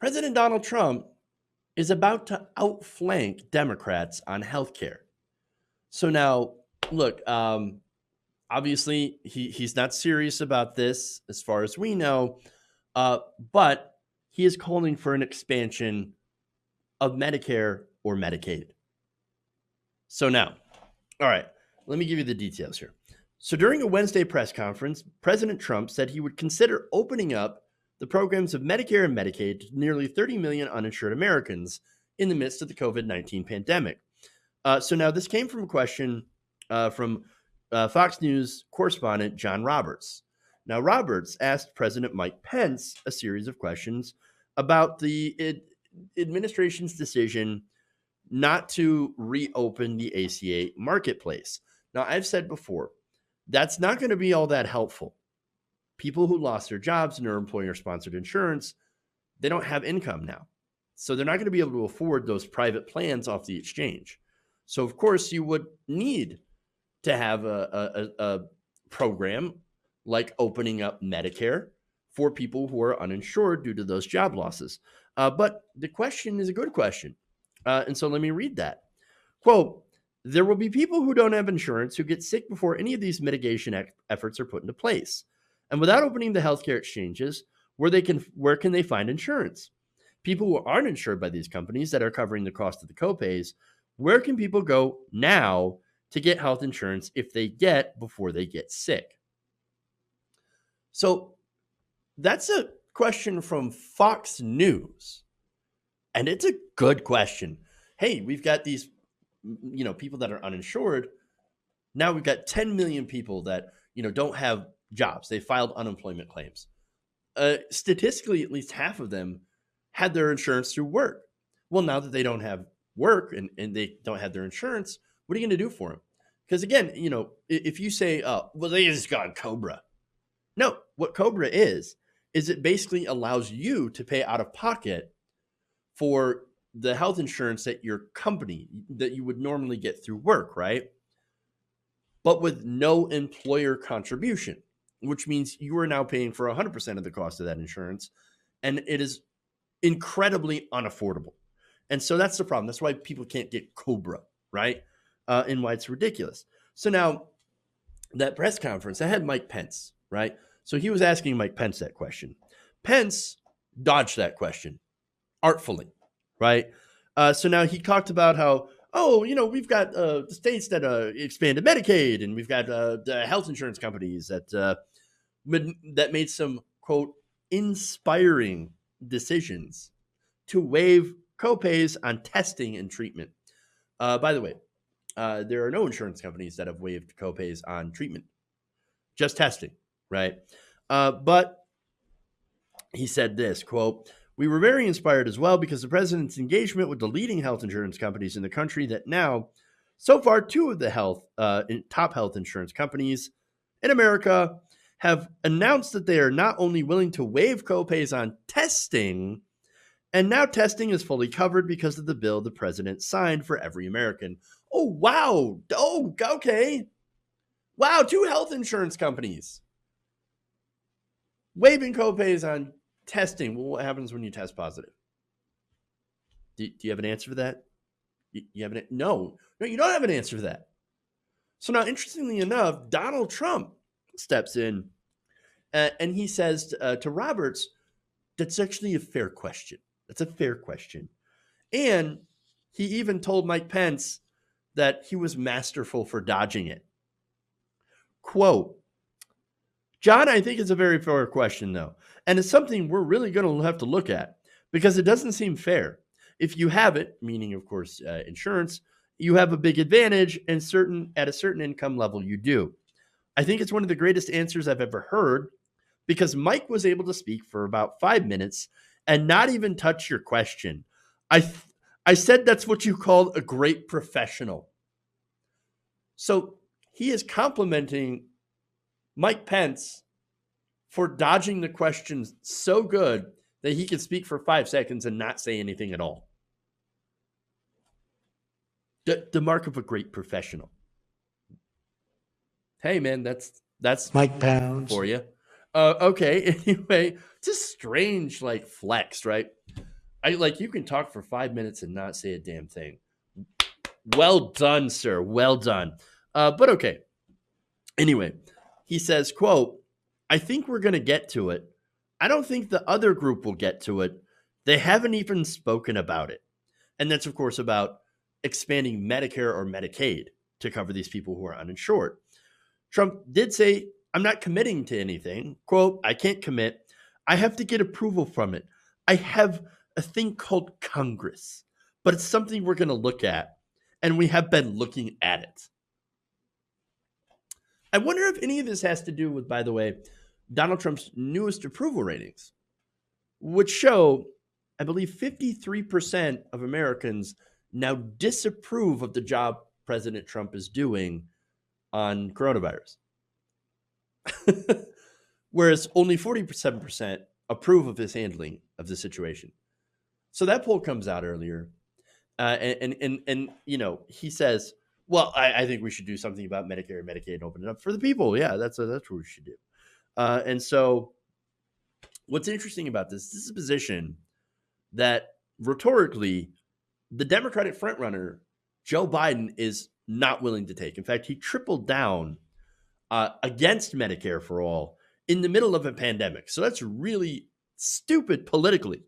President Donald Trump is about to outflank Democrats on healthcare. So now, look, obviously he's not serious about this as far as we know, but he is calling for an expansion of Medicare or Medicaid. So now, all right, let me give you the details here. So during a Wednesday press conference, President Trump said he would consider opening up the programs of Medicare and Medicaid to nearly 30 million uninsured Americans in the midst of the COVID-19 pandemic. So now this came from a question from Fox News correspondent John Roberts. Now, Roberts asked President Mike Pence a series of questions about the administration's decision not to reopen the ACA marketplace. Now, I've said before, that's not going to be all that helpful. People who lost their jobs and their employer-sponsored insurance, they don't have income now. So they're not going to be able to afford those private plans off the exchange. So, of course, you would need to have a program like opening up Medicare for people who are uninsured due to those job losses. But the question is a good question. And so let me read that. Quote, there will be people who don't have insurance who get sick before any of these mitigation efforts are put into place. And without opening the healthcare exchanges, where can they find insurance? People who aren't insured by these companies that are covering the cost of the copays, where can people go now to get health insurance if they get before they get sick? So that's a question from Fox News. And it's a good question. Hey, we've got these, people that are uninsured. Now we've got 10 million people that, don't have jobs. They filed unemployment claims. Statistically, at least half of them had their insurance through work. Well, now that they don't have work and they don't have their insurance, what are you going to do for them? Because again, if you say, well, they just got Cobra. No, what Cobra is it basically allows you to pay out of pocket for the health insurance that your company that you would normally get through work, right? But with no employer contribution, which means you are now paying for 100% of the cost of that insurance. And it is incredibly unaffordable. And so that's the problem. That's why people can't get Cobra, right? And why it's ridiculous. So now that press conference, I had Mike Pence, right? So he was asking Mike Pence that question. Pence dodged that question artfully, right? So now he talked about how, we've got the states that expanded Medicaid, and we've got the health insurance companies that made some, quote, inspiring decisions to waive copays on testing and treatment. By the way, there are no insurance companies that have waived copays on treatment, just testing, right? But he said this, quote, we were very inspired as well because the president's engagement with the leading health insurance companies in the country that now, so far, two of the top health insurance companies in America have announced that they are not only willing to waive copays on testing, and now testing is fully covered because of the bill the president signed for every American. Oh, wow. Oh, okay. Wow, two health insurance companies waiving copays on testing. Well, what happens when you test positive? Do you have an answer for that? You have No, you don't have an answer for that. So now, interestingly enough, Donald Trump steps in and he says to Roberts, that's actually a fair question. That's a fair question. And he even told Mike Pence that he was masterful for dodging it. Quote, John, I think it's a very fair question, though. And it's something we're really going to have to look at because it doesn't seem fair. If you have it, meaning, of course, insurance, you have a big advantage, and at a certain income level, you do. I think it's one of the greatest answers I've ever heard because Mike was able to speak for about 5 minutes and not even touch your question. I said that's what you call a great professional. So he is complimenting Mike Pence for dodging the questions so good that he could speak for 5 seconds and not say anything at all. The mark of a great professional. Hey, man, that's Mike Pounds for you. Okay, anyway, it's a strange flex, right? I like you can talk for 5 minutes and not say a damn thing. Well done, sir. Well done. But okay. Anyway, he says, quote, I think we're going to get to it. I don't think the other group will get to it. They haven't even spoken about it. And that's, of course, about expanding Medicare or Medicaid to cover these people who are uninsured. Trump did say, I'm not committing to anything. Quote, I can't commit. I have to get approval from it. I have a thing called Congress, but it's something we're going to look at. And we have been looking at it. I wonder if any of this has to do with, by the way, Donald Trump's newest approval ratings, which show, I believe, 53% of Americans now disapprove of the job President Trump is doing on coronavirus. Whereas only 47% approve of his handling of the situation. So that poll comes out earlier. And you know, he says, well, I think we should do something about Medicare and Medicaid and open it up for the people. Yeah, that's what we should do. And so what's interesting about this is a position that rhetorically the Democratic frontrunner, Joe Biden, is not willing to take. In fact, he tripled down against Medicare for all in the middle of a pandemic. So that's really stupid politically.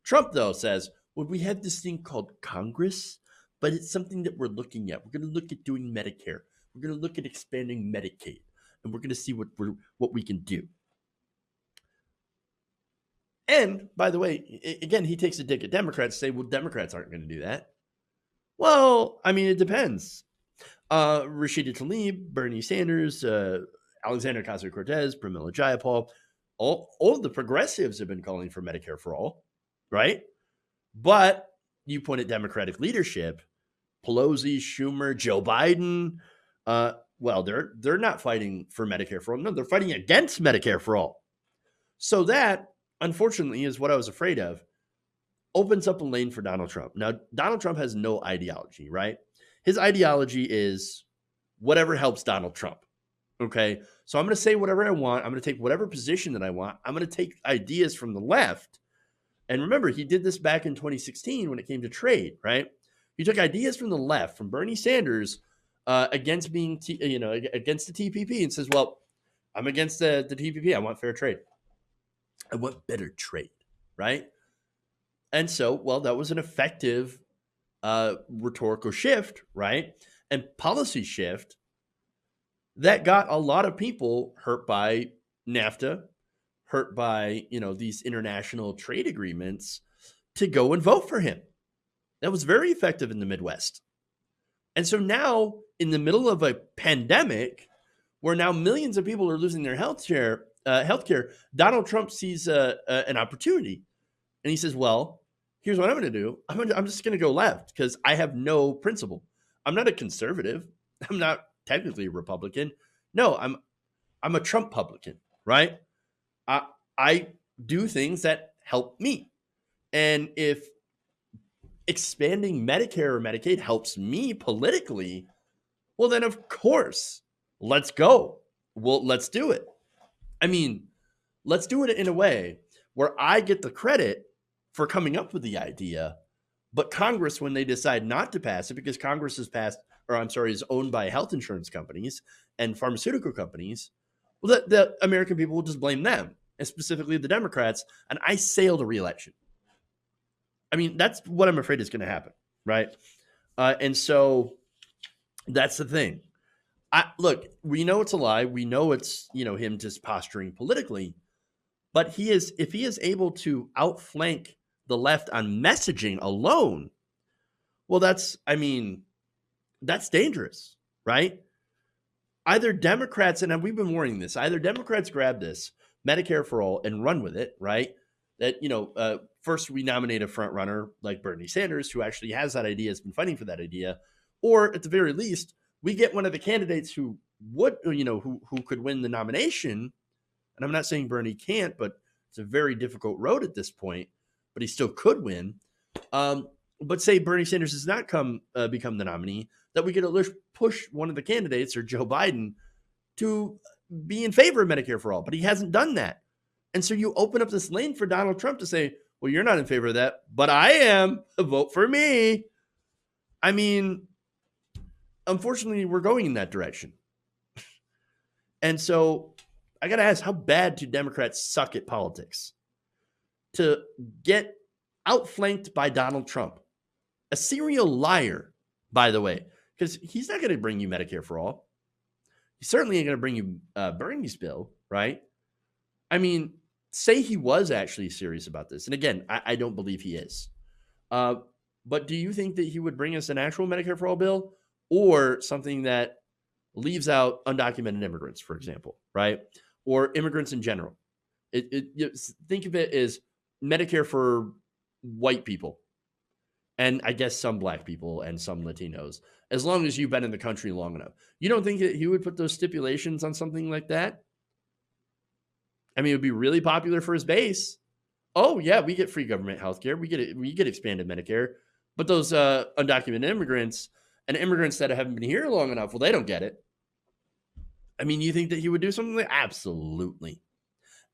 Trump, though, says, well, we have this thing called Congress, but it's something that we're looking at. We're going to look at doing Medicare. We're going to look at expanding Medicaid, and we're going to see what we can do. And by the way, again, he takes a dig at Democrats, say, well, Democrats aren't going to do that. Well, I mean, it depends. Rashida Tlaib, Bernie Sanders, Alexandria Ocasio-Cortez, Pramila Jayapal, all of the progressives have been calling for Medicare for all, right? But you point at Democratic leadership, Pelosi, Schumer, Joe Biden. Well, they're not fighting for Medicare for all. No, they're fighting against Medicare for all. So that, unfortunately, is what I was afraid of. Opens up a lane for Donald Trump. Now, Donald Trump has no ideology, right? His ideology is whatever helps Donald Trump. Okay. So I'm going to say whatever I want. I'm going to take whatever position that I want. I'm going to take ideas from the left. And remember, he did this back in 2016 when it came to trade, right? He took ideas from the left, from Bernie Sanders, against against the TPP, and says, well, I'm against the TPP. I want fair trade. I want better trade, right? And so, well, that was an effective rhetorical shift, right? And policy shift that got a lot of people hurt by NAFTA, hurt by, these international trade agreements to go and vote for him. That was very effective in the Midwest. And so now, in the middle of a pandemic, where now millions of people are losing their healthcare, Donald Trump sees an opportunity. And he says, well, here's what I'm going to do. I'm just going to go left because I have no principle. I'm not a conservative. I'm not technically a Republican. No, I'm a Trump publican, right? I do things that help me. And if expanding Medicare or Medicaid helps me politically, well, then of course, let's go. Well, let's do it. I mean, let's do it in a way where I get the credit for coming up with the idea, but Congress, when they decide not to pass it, because Congress is owned by health insurance companies and pharmaceutical companies, well, the American people will just blame them, and specifically the Democrats, and I sail to re-election. I mean, that's what I'm afraid is going to happen, right? And so that's the thing. Look, we know it's a lie. We know it's, him just posturing politically, but if he is able to outflank the left on messaging alone, well, that's dangerous, right? Either Democrats, and we've been warning this, either Democrats grab this Medicare for all and run with it, right? That, first we nominate a front runner like Bernie Sanders, who actually has that idea, has been fighting for that idea, or at the very least, we get one of the candidates who would, who could win the nomination. And I'm not saying Bernie can't, but it's a very difficult road at this point, but he still could win. But say Bernie Sanders does not become the nominee, that we could at least push one of the candidates or Joe Biden to be in favor of Medicare for all, but he hasn't done that. And so you open up this lane for Donald Trump to say, well, you're not in favor of that, but I am. Vote for me. I mean, unfortunately, we're going in that direction. And so I got to ask, how bad do Democrats suck at politics to get outflanked by Donald Trump? A serial liar, by the way, because he's not going to bring you Medicare for all. He certainly ain't going to bring you Bernie's bill, right? I mean, say he was actually serious about this. And again, I don't believe he is. But do you think that he would bring us an actual Medicare for all bill or something that leaves out undocumented immigrants, for example, right? Or immigrants in general? Think of it as Medicare for white people, and I guess some black people and some Latinos, as long as you've been in the country long enough. You don't think that he would put those stipulations on something like that? I mean, it would be really popular for his base. Oh yeah, we get free government health care. We get expanded Medicare. But those undocumented immigrants and immigrants that haven't been here long enough, well, they don't get it. I mean, you think that he would do something like absolutely.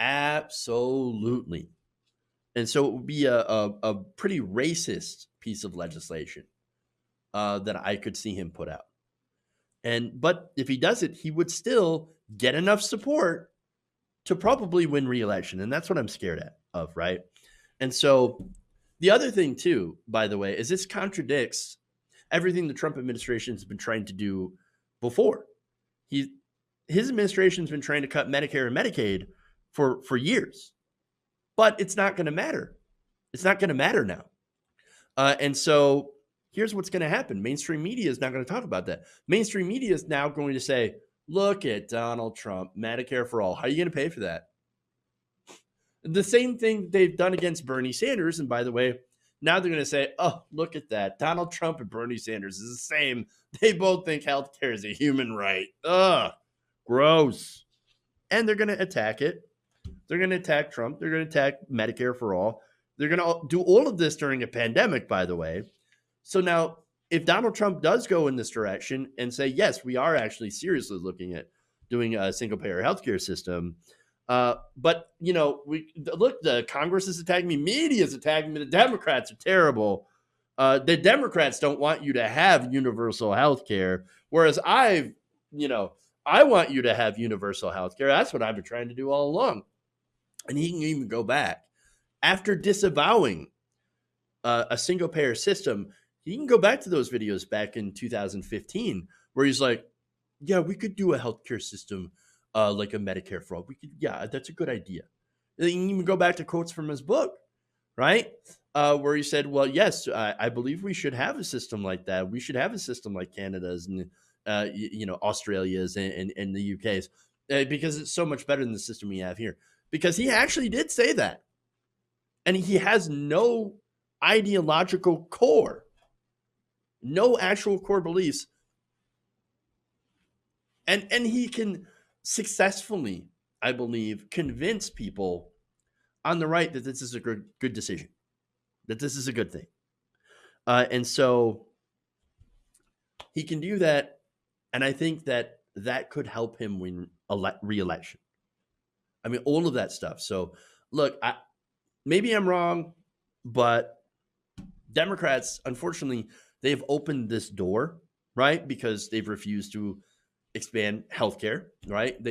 Absolutely. And so it would be a pretty racist piece of legislation that I could see him put out. But if he does it, he would still get enough support to probably win re-election. And that's what I'm scared of, right? And so the other thing too, by the way, is this contradicts everything the Trump administration has been trying to do before. His administration's been trying to cut Medicare and Medicaid for years, but it's not going to matter. It's not going to matter now. And so here's what's going to happen. Mainstream media is not going to talk about that. Mainstream media is now going to say, look at Donald Trump, Medicare for all. How are you going to pay for that? The same thing they've done against Bernie Sanders. And by the way, now they're going to say, oh, look at that. Donald Trump and Bernie Sanders is the same. They both think healthcare is a human right. Ugh, gross. And they're going to attack it. They're going to attack Trump. They're going to attack Medicare for all. They're going to do all of this during a pandemic, by the way. So now, if Donald Trump does go in this direction and say, yes, we are actually seriously looking at doing a single-payer healthcare system, but, look, the Congress is attacking me. Media is attacking me. The Democrats are terrible. The Democrats don't want you to have universal healthcare, whereas I want you to have universal healthcare. That's what I've been trying to do all along. And he can even go back. After disavowing a single-payer system, he can go back to those videos back in 2015 where he's like, yeah, we could do a healthcare system like a Medicare for all. Yeah, that's a good idea. And you can even go back to quotes from his book, right? Where he said, well, yes, I believe we should have a system like that. We should have a system like Canada's and, Australia's and the UK's because it's so much better than the system we have here. Because he actually did say that. And he has no ideological core, no actual core beliefs. And he can successfully, I believe, convince people on the right that this is a good decision, that this is a good thing. And so he can do that. And I think that could help him win re-election. I mean, all of that stuff. So look, maybe I'm wrong, but Democrats, unfortunately, they've opened this door, right? Because they've refused to expand healthcare, right?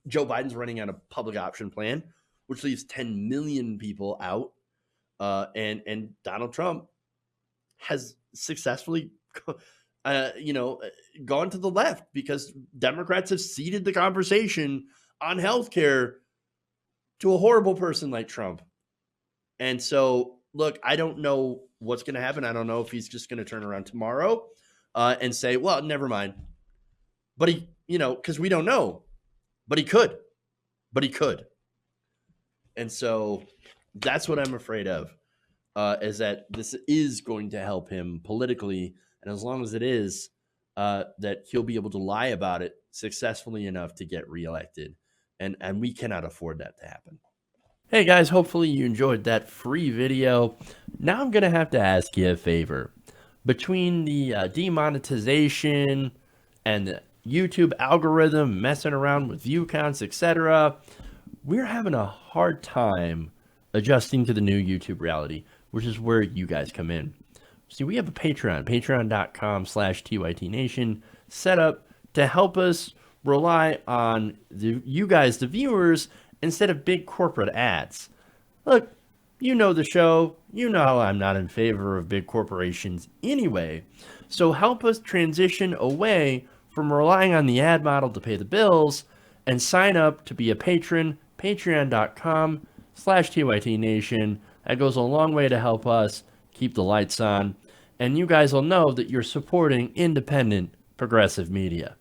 Joe Biden's running on a public option plan, which leaves 10 million people out. And Donald Trump has successfully, gone to the left because Democrats have ceded the conversation on healthcare to a horrible person like Trump. And so, look, I don't know what's going to happen. I don't know if he's just going to turn around tomorrow and say, well, never mind. But he, because we don't know, but he could. And so that's what I'm afraid of, is that this is going to help him politically. And as long as it is, that he'll be able to lie about it successfully enough to get reelected. And we cannot afford that to happen. Hey guys, hopefully you enjoyed that free video. Now I'm going to have to ask you a favor. Between the demonetization and the YouTube algorithm messing around with view counts, etc., we're having a hard time adjusting to the new YouTube reality, which is where you guys come in. See, we have a patreon.com/TYTNation set up to help us rely on you guys, the viewers, instead of big corporate ads. Look, you know the show. You know how I'm not in favor of big corporations anyway. So help us transition away from relying on the ad model to pay the bills and sign up to be a patron, patreon.com/TYTNation. That goes a long way to help us keep the lights on. And you guys will know that you're supporting independent progressive media.